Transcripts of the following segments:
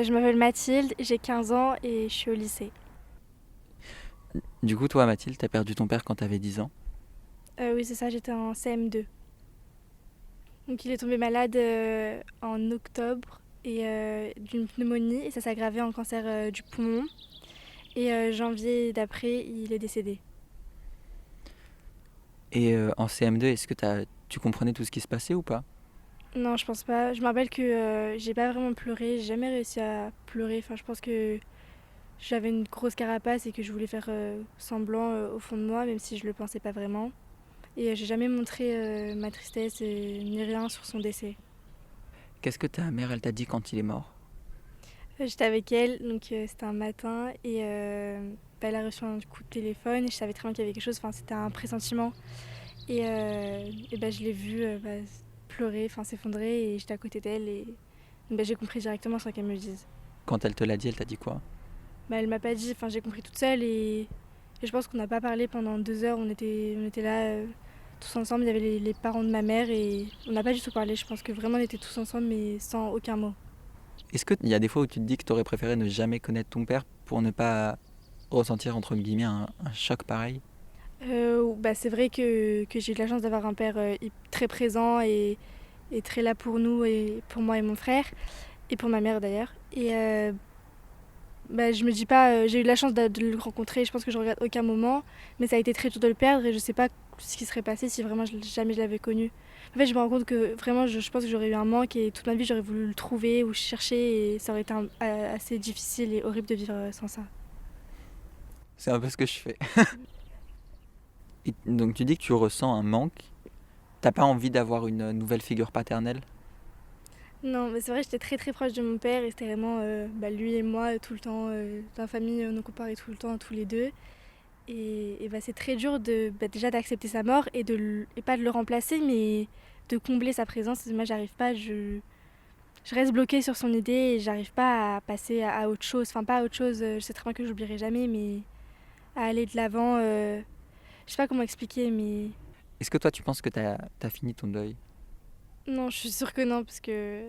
Je m'appelle Mathilde, j'ai 15 ans et je suis au lycée. Du coup, toi, Mathilde, t'as perdu ton père quand t'avais 10 ans. Oui, c'est ça, j'étais en CM2. Donc il est tombé malade en octobre et d'une pneumonie et ça s'est aggravé en cancer du poumon. Et janvier d'après, il est décédé. Et en CM2, est-ce que tu comprenais tout ce qui se passait ou pas? Non, je pense pas. Je me rappelle que j'ai pas vraiment pleuré, j'ai jamais réussi à pleurer. Enfin, je pense que j'avais une grosse carapace et que je voulais faire semblant au fond de moi, même si je le pensais pas vraiment. Et j'ai jamais montré ma tristesse ni rien sur son décès. Qu'est-ce que ta mère, elle t'a dit quand il est mort? J'étais avec elle, donc c'était un matin et elle a reçu un coup de téléphone et je savais très bien qu'il y avait quelque chose, enfin c'était un pressentiment. Et je l'ai vue pleurer, enfin s'effondrer et j'étais à côté d'elle et j'ai compris directement sans qu'elle me le dise. Quand elle te l'a dit, elle t'a dit quoi? Elle m'a pas dit, enfin j'ai compris toute seule et je pense qu'on n'a pas parlé pendant 2 heures, on était là tous ensemble, il y avait les parents de ma mère et on n'a pas du tout parlé, je pense que vraiment on était tous ensemble mais sans aucun mot. Est-ce qu'il y a des fois où tu te dis que t'aurais préféré ne jamais connaître ton père pour ne pas ressentir, entre guillemets, un choc pareil? C'est vrai que j'ai eu de la chance d'avoir un père très présent et très là pour nous et pour moi et mon frère et pour ma mère d'ailleurs. Et je me dis pas, j'ai eu de la chance de le rencontrer, je pense que je regrette aucun moment, mais ça a été très dur de le perdre et je sais pas ce qui serait passé si vraiment jamais je l'avais connu. En fait, je me rends compte que vraiment, je pense que j'aurais eu un manque et toute ma vie j'aurais voulu le trouver ou chercher et ça aurait été assez difficile et horrible de vivre sans ça. C'est un peu ce que je fais. Et donc tu dis que tu ressens un manque. T'as pas envie d'avoir une nouvelle figure paternelle? Non, mais c'est vrai, j'étais très très proche de mon père et c'était vraiment lui et moi tout le temps. Dans la famille, on nous comparait tout le temps, tous les deux. C'est très dur déjà d'accepter sa mort et pas de le remplacer, mais de combler sa présence. Moi, j'arrive pas, je reste bloquée sur son idée et j'arrive pas à passer à autre chose. Enfin, pas à autre chose, je sais très bien que j'oublierai jamais, mais à aller de l'avant. Je sais pas comment expliquer, mais Est-ce que toi, tu penses que t'as fini ton deuil? non, je suis sûre que non, parce que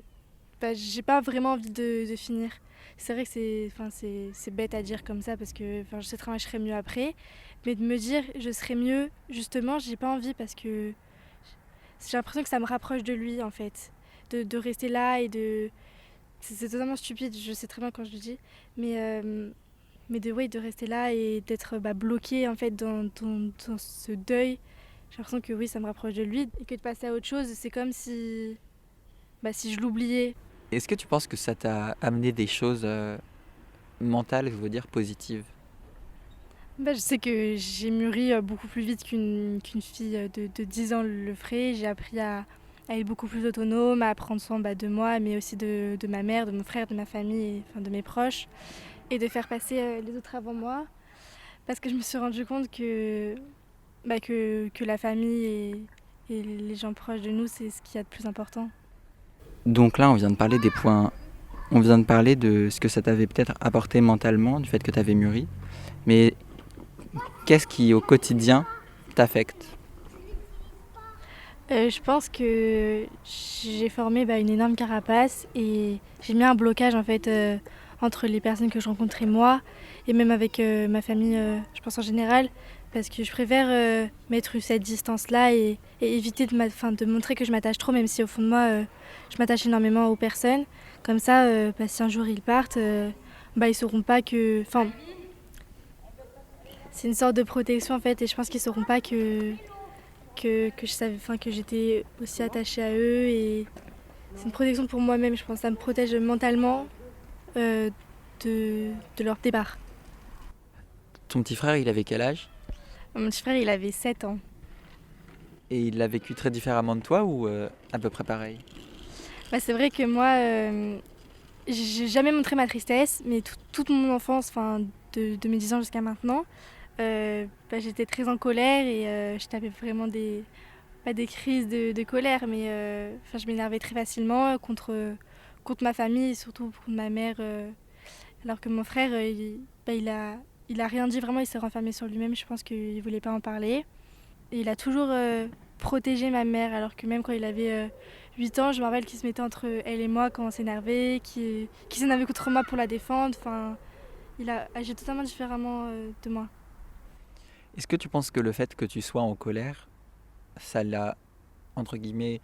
j'ai pas vraiment envie de finir. C'est vrai que c'est bête à dire comme ça parce que je sais très bien que je serai mieux après. Mais de me dire je serai mieux, justement, j'ai pas envie parce que j'ai l'impression que ça me rapproche de lui en fait. De rester là et de. C'est totalement stupide, je sais très bien quand je le dis. Mais, ouais, de rester là et d'être bloqué en fait dans ce deuil. J'ai l'impression que oui, ça me rapproche de lui. Et que de passer à autre chose, c'est comme si je l'oubliais. Est-ce que tu penses que ça t'a amené des choses mentales, je veux dire, positives? Je sais que j'ai mûri beaucoup plus vite qu'une fille de 10 ans le ferait. J'ai appris à être beaucoup plus autonome, à prendre soin de moi, mais aussi de ma mère, de mon frère, de ma famille, de mes proches, et de faire passer les autres avant moi. Parce que je me suis rendu compte que la famille et les gens proches de nous, c'est ce qu'il y a de plus important. Donc là, on vient de parler des points. On vient de parler de ce que ça t'avait peut-être apporté mentalement, du fait que t'avais mûri. Mais qu'est-ce qui, au quotidien, t'affecte? Je pense que j'ai formé une énorme carapace et j'ai mis un blocage en fait entre les personnes que je rencontrais moi et même avec ma famille, je pense en général, parce que je préfère mettre cette distance-là et éviter de montrer que je m'attache trop, même si au fond de moi je m'attache énormément aux personnes. Comme ça, si un jour ils partent, ils sauront pas que, c'est une sorte de protection en fait, et je pense qu'ils sauront pas que je savais, que j'étais aussi attachée à eux et c'est une protection pour moi-même, je pense. Ça me protège mentalement euh, de leur départ. Ton petit frère, il avait quel âge? Mon petit frère, il avait 7 ans. Et il l'a vécu très différemment de toi ou à peu près pareil? C'est vrai que moi, j'ai jamais montré ma tristesse, mais toute mon enfance, de mes 10 ans jusqu'à maintenant, j'étais très en colère et je tapais vraiment pas des crises de colère, mais je m'énervais très facilement contre ma famille et surtout contre ma mère. Alors que mon frère, il a rien dit vraiment, il s'est renfermé sur lui-même, je pense qu'il voulait pas en parler. Et il a toujours protéger ma mère, alors que même quand il avait 8 ans, je me rappelle qu'il se mettait entre elle et moi quand on s'énervait, qu'il s'énervait contre moi pour la défendre. Enfin, il a agi totalement différemment de moi. Est-ce que tu penses que le fait que tu sois en colère, ça l'a, entre guillemets,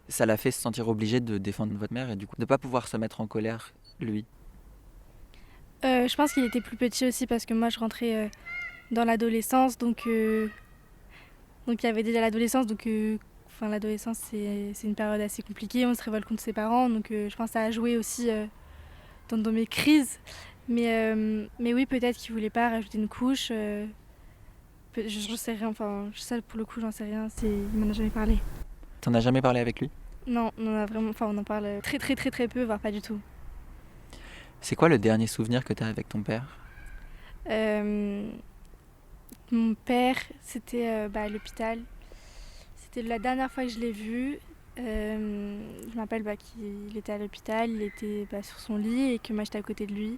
ça l'a fait se sentir obligé de défendre votre mère et du coup de ne pas pouvoir se mettre en colère, lui? Je pense qu'il était plus petit aussi parce que moi je rentrais dans l'adolescence, donc il y avait déjà l'adolescence, enfin, l'adolescence c'est une période assez compliquée, on se révolte contre ses parents, donc je pense que ça a joué aussi dans mes crises. Mais oui, peut-être qu'il voulait pas rajouter une couche. J'en sais rien, enfin, ça pour le coup, j'en sais rien, il m'en a jamais parlé. T'en as jamais parlé avec lui? Non, on en parle très très très très peu, voire pas du tout. C'est quoi le dernier souvenir que t'as avec ton père? Euh, Mon père, c'était à l'hôpital. C'était la dernière fois que je l'ai vu. Je me rappelle qu'il était à l'hôpital, il était sur son lit et que moi j'étais à côté de lui.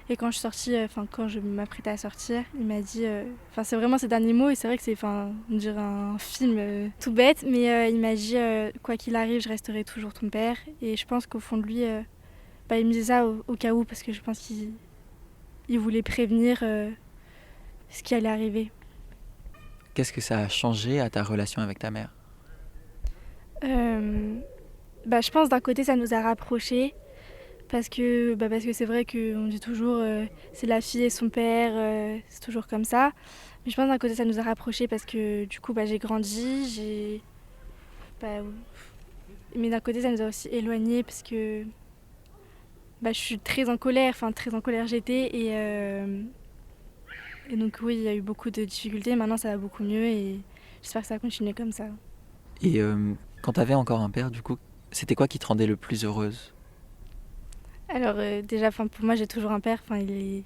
Et quand je suis sortie, quand je m'apprêtais à sortir, il m'a dit, c'est vraiment ces derniers mots et c'est vrai que c'est, on dirait un film tout bête, mais il m'a dit quoi qu'il arrive, je resterai toujours ton père. Et je pense qu'au fond de lui, il me disait ça au cas où parce que je pense qu'il voulait prévenir ce qui allait arriver. Qu'est-ce que ça a changé à ta relation avec ta mère? Euh, je pense d'un côté ça nous a rapprochés parce que c'est vrai qu'on dit toujours c'est la fille et son père, c'est toujours comme ça. Mais je pense d'un côté ça nous a rapprochés parce que du coup j'ai grandi, bah, mais d'un côté ça nous a aussi éloignés parce que je suis très en colère, enfin très en colère j'étais et donc oui il y a eu beaucoup de difficultés. Maintenant ça va beaucoup mieux et j'espère que ça va continuer comme ça. Et quand t'avais encore un père, du coup, c'était quoi qui te rendait le plus heureuse? Alors déjà, pour moi, j'ai toujours un père. Il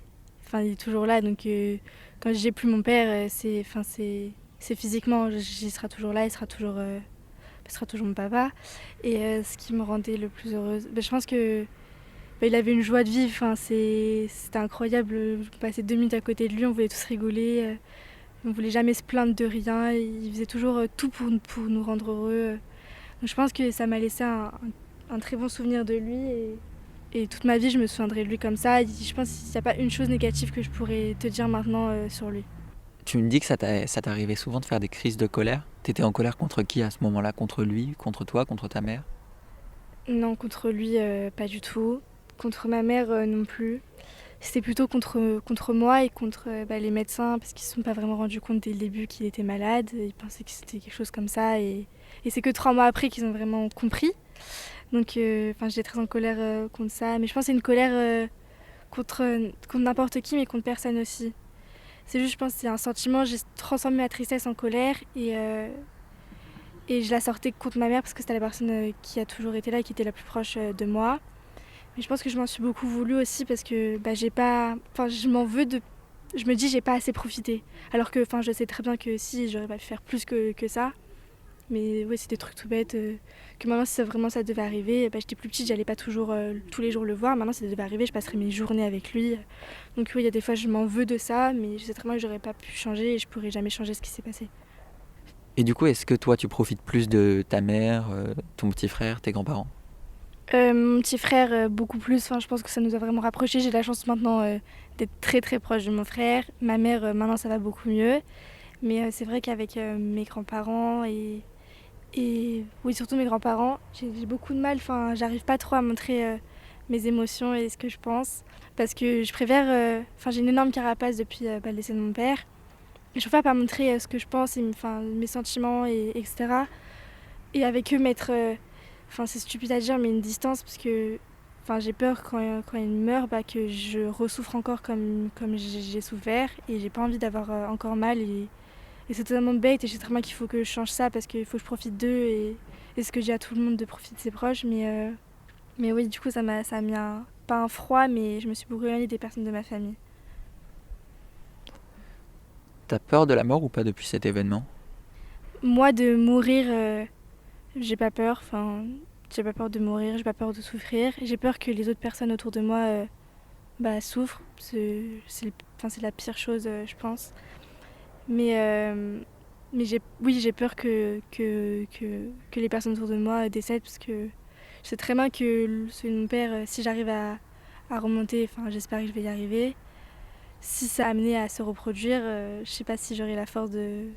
est toujours là. Donc quand j'ai plus mon père, c'est physiquement. Il sera toujours là. Il sera toujours mon papa. Et ce qui me rendait le plus heureuse, je pense que il avait une joie de vivre. C'était incroyable. Je passais 2 minutes à côté de lui. On voulait tous rigoler. On voulait jamais se plaindre de rien. Il faisait toujours tout pour nous rendre heureux. Donc je pense que ça m'a laissé un très bon souvenir de lui. Et toute ma vie, je me souviendrai de lui comme ça. Je pense qu'il n'y a pas une chose négative que je pourrais te dire maintenant sur lui. Tu me dis que ça t'arrivait souvent de faire des crises de colère. T'étais en colère contre qui à ce moment-là? Contre lui, contre toi, contre ta mère? Non, contre lui, pas du tout. Contre ma mère, non plus. C'était plutôt contre moi et contre les médecins, parce qu'ils ne se sont pas vraiment rendus compte dès le début qu'il était malade. Ils pensaient que c'était quelque chose comme ça. Et c'est que 3 mois après qu'ils ont vraiment compris. Donc j'étais très en colère contre ça. Mais je pense que c'est une colère contre n'importe qui, mais contre personne aussi. C'est juste, je pense, que c'est un sentiment. J'ai transformé ma tristesse en colère et je la sortais contre ma mère parce que c'était la personne qui a toujours été là, qui était la plus proche de moi. Mais je pense que je m'en suis beaucoup voulu aussi parce que j'ai pas. Enfin, je m'en veux de. Je me dis, j'ai pas assez profité. Alors que, je sais très bien que si, j'aurais pas pu faire plus que ça. Mais ouais, c'est des trucs tout bêtes. Que maintenant, si vraiment ça devait arriver, j'étais plus petite, j'allais pas toujours tous les jours le voir. Maintenant, si ça devait arriver, je passerais mes journées avec lui. Donc oui, il y a des fois, je m'en veux de ça, mais je sais très bien que j'aurais pas pu changer et je pourrais jamais changer ce qui s'est passé. Et du coup, est-ce que toi, tu profites plus de ta mère, ton petit frère, tes grands-parents? Mon petit frère, beaucoup plus. Enfin, je pense que ça nous a vraiment rapprochés. J'ai la chance maintenant d'être très très proche de mon frère. Ma mère, maintenant, ça va beaucoup mieux. Mais c'est vrai qu'avec mes grands-parents et oui, surtout mes grands-parents, j'ai beaucoup de mal. Enfin, j'arrive pas trop à montrer mes émotions et ce que je pense. Parce que je préfère. J'ai une énorme carapace depuis le décès de mon père. Je préfère pas montrer ce que je pense et mes sentiments, etc. Et avec eux, mettre. C'est stupide à dire, mais une distance, parce que j'ai peur quand il meurt, que je ressouffre encore comme j'ai souffert. Et j'ai pas envie d'avoir encore mal. Et c'est totalement bête et je sais très bien qu'il faut que je change ça parce qu'il faut que je profite d'eux et ce que j'ai à tout le monde de profiter de ses proches. Mais oui, du coup, ça a mis pas un froid, mais je me suis beaucoup éloignée des personnes de ma famille. T'as peur de la mort ou pas depuis cet événement? Moi, de mourir, j'ai pas peur. J'ai pas peur de mourir, j'ai pas peur de souffrir. J'ai peur que les autres personnes autour de moi souffrent. C'est la pire chose, je pense. Mais Mais oui, j'ai peur que les personnes autour de moi décèdent parce que je sais très bien que celui de mon père, si j'arrive à remonter, enfin j'espère que je vais y arriver, si ça a amené à se reproduire, je sais pas si j'aurai la force de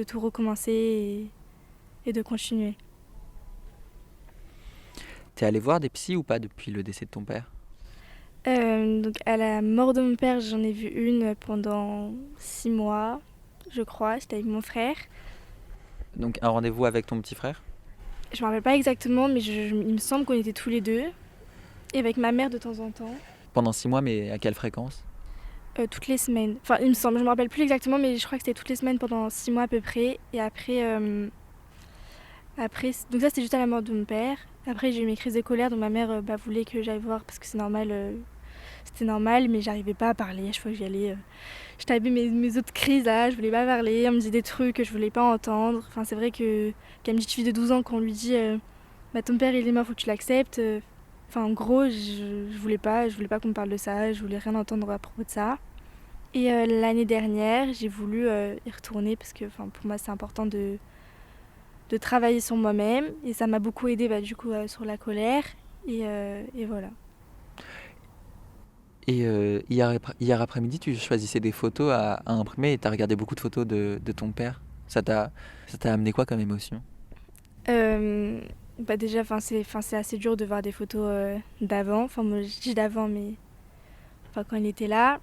tout recommencer et de continuer. T'es allé voir des psys ou pas depuis le décès de ton père? Donc à la mort de mon père, j'en ai vu une pendant 6 mois, je crois, c'était avec mon frère. Donc un rendez-vous avec ton petit frère? Je me rappelle pas exactement, mais il me semble qu'on était tous les deux, et avec ma mère de temps en temps. Pendant 6 mois, mais à quelle fréquence? Toutes les semaines. Enfin, il me semble, je me rappelle plus exactement, mais je crois que c'était toutes les semaines pendant 6 mois à peu près. Et après, donc ça c'était juste à la mort de mon père. Après j'ai eu mes crises de colère, donc ma mère voulait que j'aille voir parce que c'est normal, c'était normal, mais j'arrivais pas à parler. À chaque fois que j'y allais, je tapais mes autres crises là, je voulais pas parler, on me disait des trucs que je voulais pas entendre. Enfin c'est vrai qu'à une petite fille de 12 ans quand on lui dit ton père il est mort, faut que tu l'acceptes. Enfin en gros je voulais pas qu'on me parle de ça, je voulais rien entendre à propos de ça. Et l'année dernière, j'ai voulu y retourner parce que pour moi c'est important de travailler sur moi-même et ça m'a beaucoup aidé du coup sur la colère et voilà. Et hier après-midi, tu choisissais des photos à imprimer et tu as regardé beaucoup de photos de ton père. Ça t'a amené quoi comme émotion? Euh, Déjà c'est assez dur de voir des photos d'avant, enfin moi je dis d'avant mais quand il était là.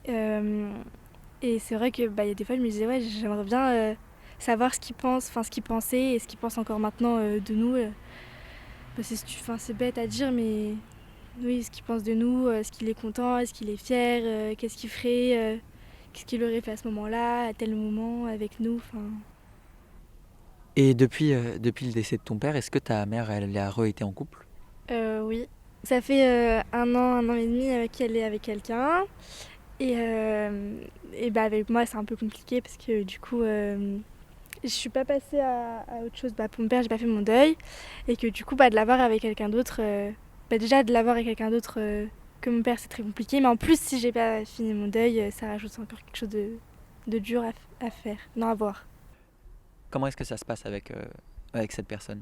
Et c'est vrai que y a des fois je me disais ouais j'aimerais bien savoir ce qu'il pense, ce qu'il pensait et ce qu'il pense encore maintenant de nous. C'est bête à dire mais oui, ce qu'il pense de nous, est-ce qu'il est content, est-ce qu'il est fier, qu'est-ce qu'il ferait, qu'est-ce qu'il aurait fait à ce moment-là, à tel moment, avec nous. Et depuis le décès de ton père, est-ce que ta mère, elle a re-été en couple? Oui. Ça fait 1 an et demi qu'elle est avec quelqu'un. Et avec moi, c'est un peu compliqué parce que du coup, je suis pas passée à autre chose. Pour mon père, j'ai pas fait mon deuil. Et que du coup, de l'avoir avec quelqu'un d'autre, déjà de l'avoir avec quelqu'un d'autre que mon père, c'est très compliqué. Mais en plus, si j'ai pas fini mon deuil, ça rajoute encore quelque chose de dur à faire. Non, à voir. Comment est-ce que ça se passe avec cette personne?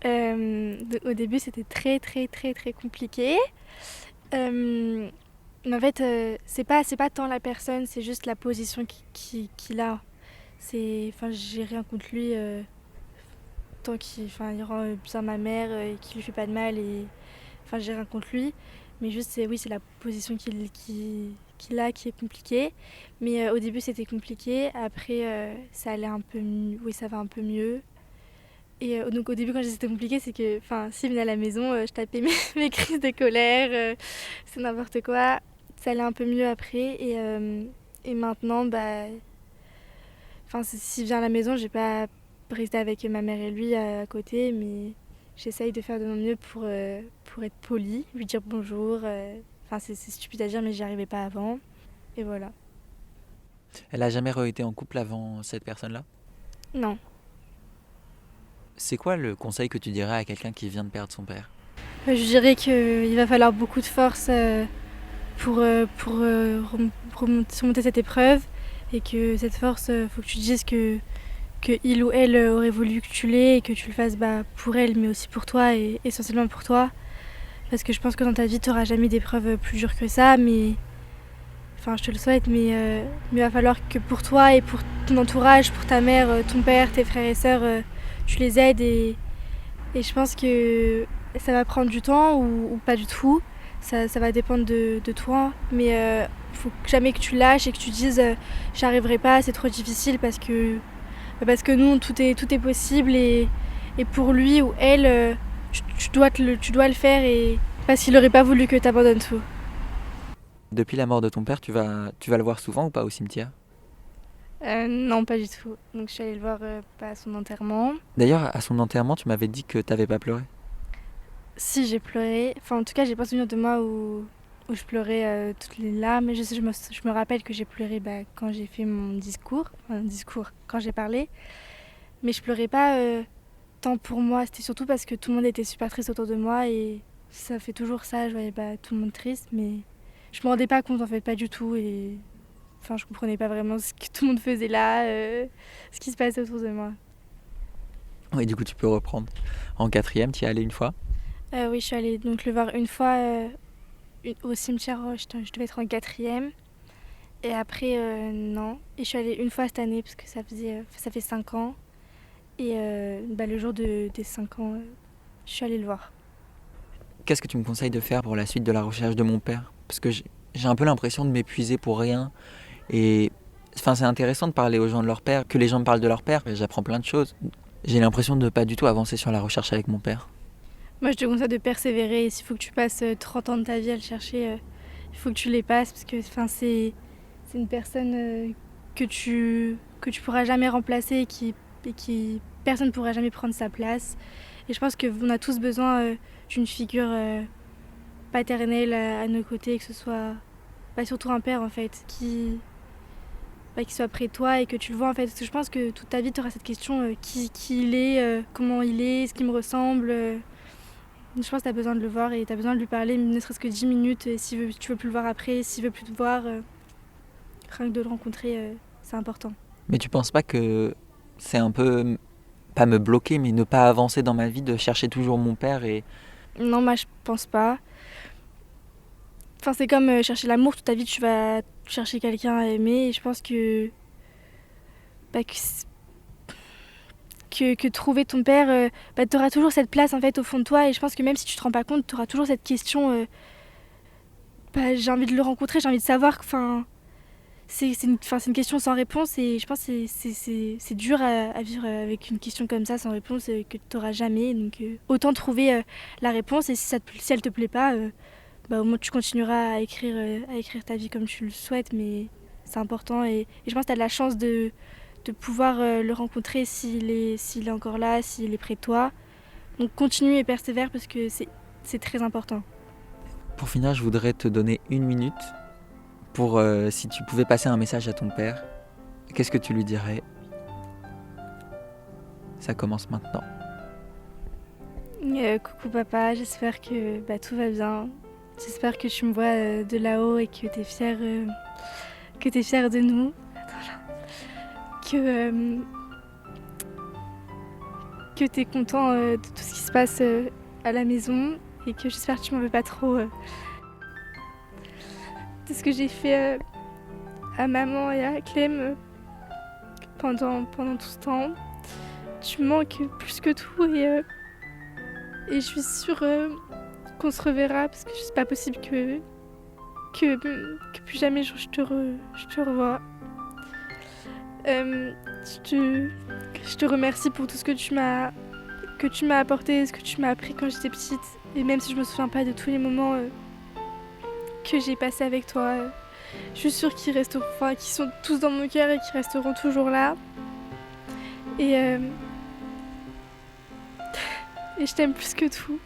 Au début, c'était très, très, très, très compliqué. Euh, mais en fait, c'est pas tant la personne, c'est juste la position qu'il a. J'ai rien contre lui tant il rend bien ma mère et qu'il lui fait pas de mal et j'ai rien contre lui. Mais juste, c'est la position qu'il a qui est compliquée. Mais au début, c'était compliqué. Après, ça allait un peu mieux. Oui, ça va un peu mieux. Et donc au début quand c'était compliqué c'est que s'il venait à la maison je tapais mes crises de colère, c'est n'importe quoi. Ça allait un peu mieux après et maintenant s'il vient à la maison j'ai pas resté avec ma mère et lui à côté mais j'essaye de faire de mon mieux pour être polie, lui dire bonjour. C'est stupide à dire mais j'y arrivais pas avant et voilà. Elle a jamais re-été en couple avant cette personne-là? Non. C'est quoi le conseil que tu dirais à quelqu'un qui vient de perdre son père? Je dirais qu'il va falloir beaucoup de force surmonter cette épreuve et que cette force, faut que tu te dises que il ou elle aurait voulu que tu l'aies et que tu le fasses pour elle mais aussi pour toi et essentiellement pour toi parce que je pense que dans ta vie tu n'auras jamais d'épreuve plus dure que ça mais je te le souhaite mais il va falloir que pour toi et pour ton entourage, pour ta mère, ton père, tes frères et sœurs tu les aides et je pense que ça va prendre du temps ou pas du tout. Ça va dépendre de toi. Mais faut jamais que tu lâches et que tu dises j'y arriverai pas, c'est trop difficile parce que nous, tout est possible et pour lui ou elle, tu dois le faire et parce qu'il aurait pas voulu que tu abandonnes tout. Depuis la mort de ton père, tu vas le voir souvent ou pas au cimetière? Non, pas du tout. Donc je suis allée le voir pas à son enterrement. D'ailleurs, à son enterrement, tu m'avais dit que t'avais pas pleuré. Si, j'ai pleuré. En tout cas, j'ai pas souvenir de moi où je pleurais toutes les larmes. Je me rappelle que j'ai pleuré quand j'ai fait mon discours. Quand j'ai parlé. Mais je pleurais pas tant pour moi. C'était surtout parce que tout le monde était super triste autour de moi. Et ça fait toujours ça. Je voyais tout le monde triste. Mais je me rendais pas compte, en fait, pas du tout. Et enfin, je comprenais pas vraiment ce que tout le monde faisait là, ce qui se passait autour de moi. Oui, du coup, tu peux reprendre. En quatrième, tu y es allée une fois? Oui, je suis allée donc le voir une fois au cimetière, je devais être en quatrième. Et après, non. Et je suis allée une fois cette année parce que ça fait 5 ans. Et le jour des 5 ans, je suis allée le voir. Qu'est-ce que tu me conseilles de faire pour la suite de la recherche de mon père? Parce que j'ai un peu l'impression de m'épuiser pour rien. Et enfin, c'est intéressant de parler aux gens de leur père, que les gens me parlent de leur père, et j'apprends plein de choses. J'ai l'impression de pas du tout avancer sur la recherche avec mon père. Moi, je te conseille de persévérer. Et s'il faut que tu passes 30 ans de ta vie à le chercher, il faut que tu les passes parce que c'est une personne que tu pourras jamais remplacer et qui personne ne pourra jamais prendre sa place. Et je pense qu'on a tous besoin d'une figure paternelle à nos côtés, que ce soit surtout un père en fait, qui soit près de toi et que tu le vois en fait. Parce que je pense que toute ta vie tu auras cette question qui il est, comment il est, ce qui me ressemble. Je pense que tu as besoin de le voir et tu as besoin de lui parler, ne serait-ce que 10 minutes. Et si tu veux plus le voir après, s'il veut plus te voir, rien que de le rencontrer, c'est important. Mais tu penses pas que c'est un peu, pas me bloquer, mais ne pas avancer dans ma vie, de chercher toujours mon père et... Non, moi je pense pas. Enfin, c'est comme chercher l'amour, toute ta vie tu vas chercher quelqu'un à aimer. Et je pense bah, que trouver ton père, tu auras toujours cette place en fait au fond de toi. Et je pense que même si tu te rends pas compte, tu auras toujours cette question j'ai envie de le rencontrer, j'ai envie de savoir. Enfin, c'est une question sans réponse. Et je pense que c'est dur à vivre avec une question comme ça sans réponse que tu n'auras jamais. Donc autant trouver la réponse. Et si elle te plaît pas, au moins tu continueras à écrire ta vie comme tu le souhaites. Mais c'est important. Et je pense que tu as de la chance de pouvoir le rencontrer s'il est encore là, s'il est près de toi. Donc continue et persévère parce que c'est très important. Pour finir, je voudrais te donner 1 minute pour si tu pouvais passer un message à ton père. Qu'est-ce que tu lui dirais? Ça commence maintenant. Coucou papa, j'espère que tout va bien. J'espère que tu me vois de là-haut et que t'es fier de nous. Que t'es content de tout ce qui se passe à la maison et que j'espère que tu m'en veux pas trop de ce que j'ai fait à maman et à Clem pendant tout ce temps. Tu me manques plus que tout et je suis sûre qu'on se reverra parce que c'est pas possible que plus jamais je te revois. Je te remercie pour tout ce que tu m'as apporté, ce que tu m'as appris quand j'étais petite. Et même si je me souviens pas de tous les moments que j'ai passés avec toi, je suis sûre qu'ils sont tous dans mon cœur et qu'ils resteront toujours là. Et je t'aime plus que tout.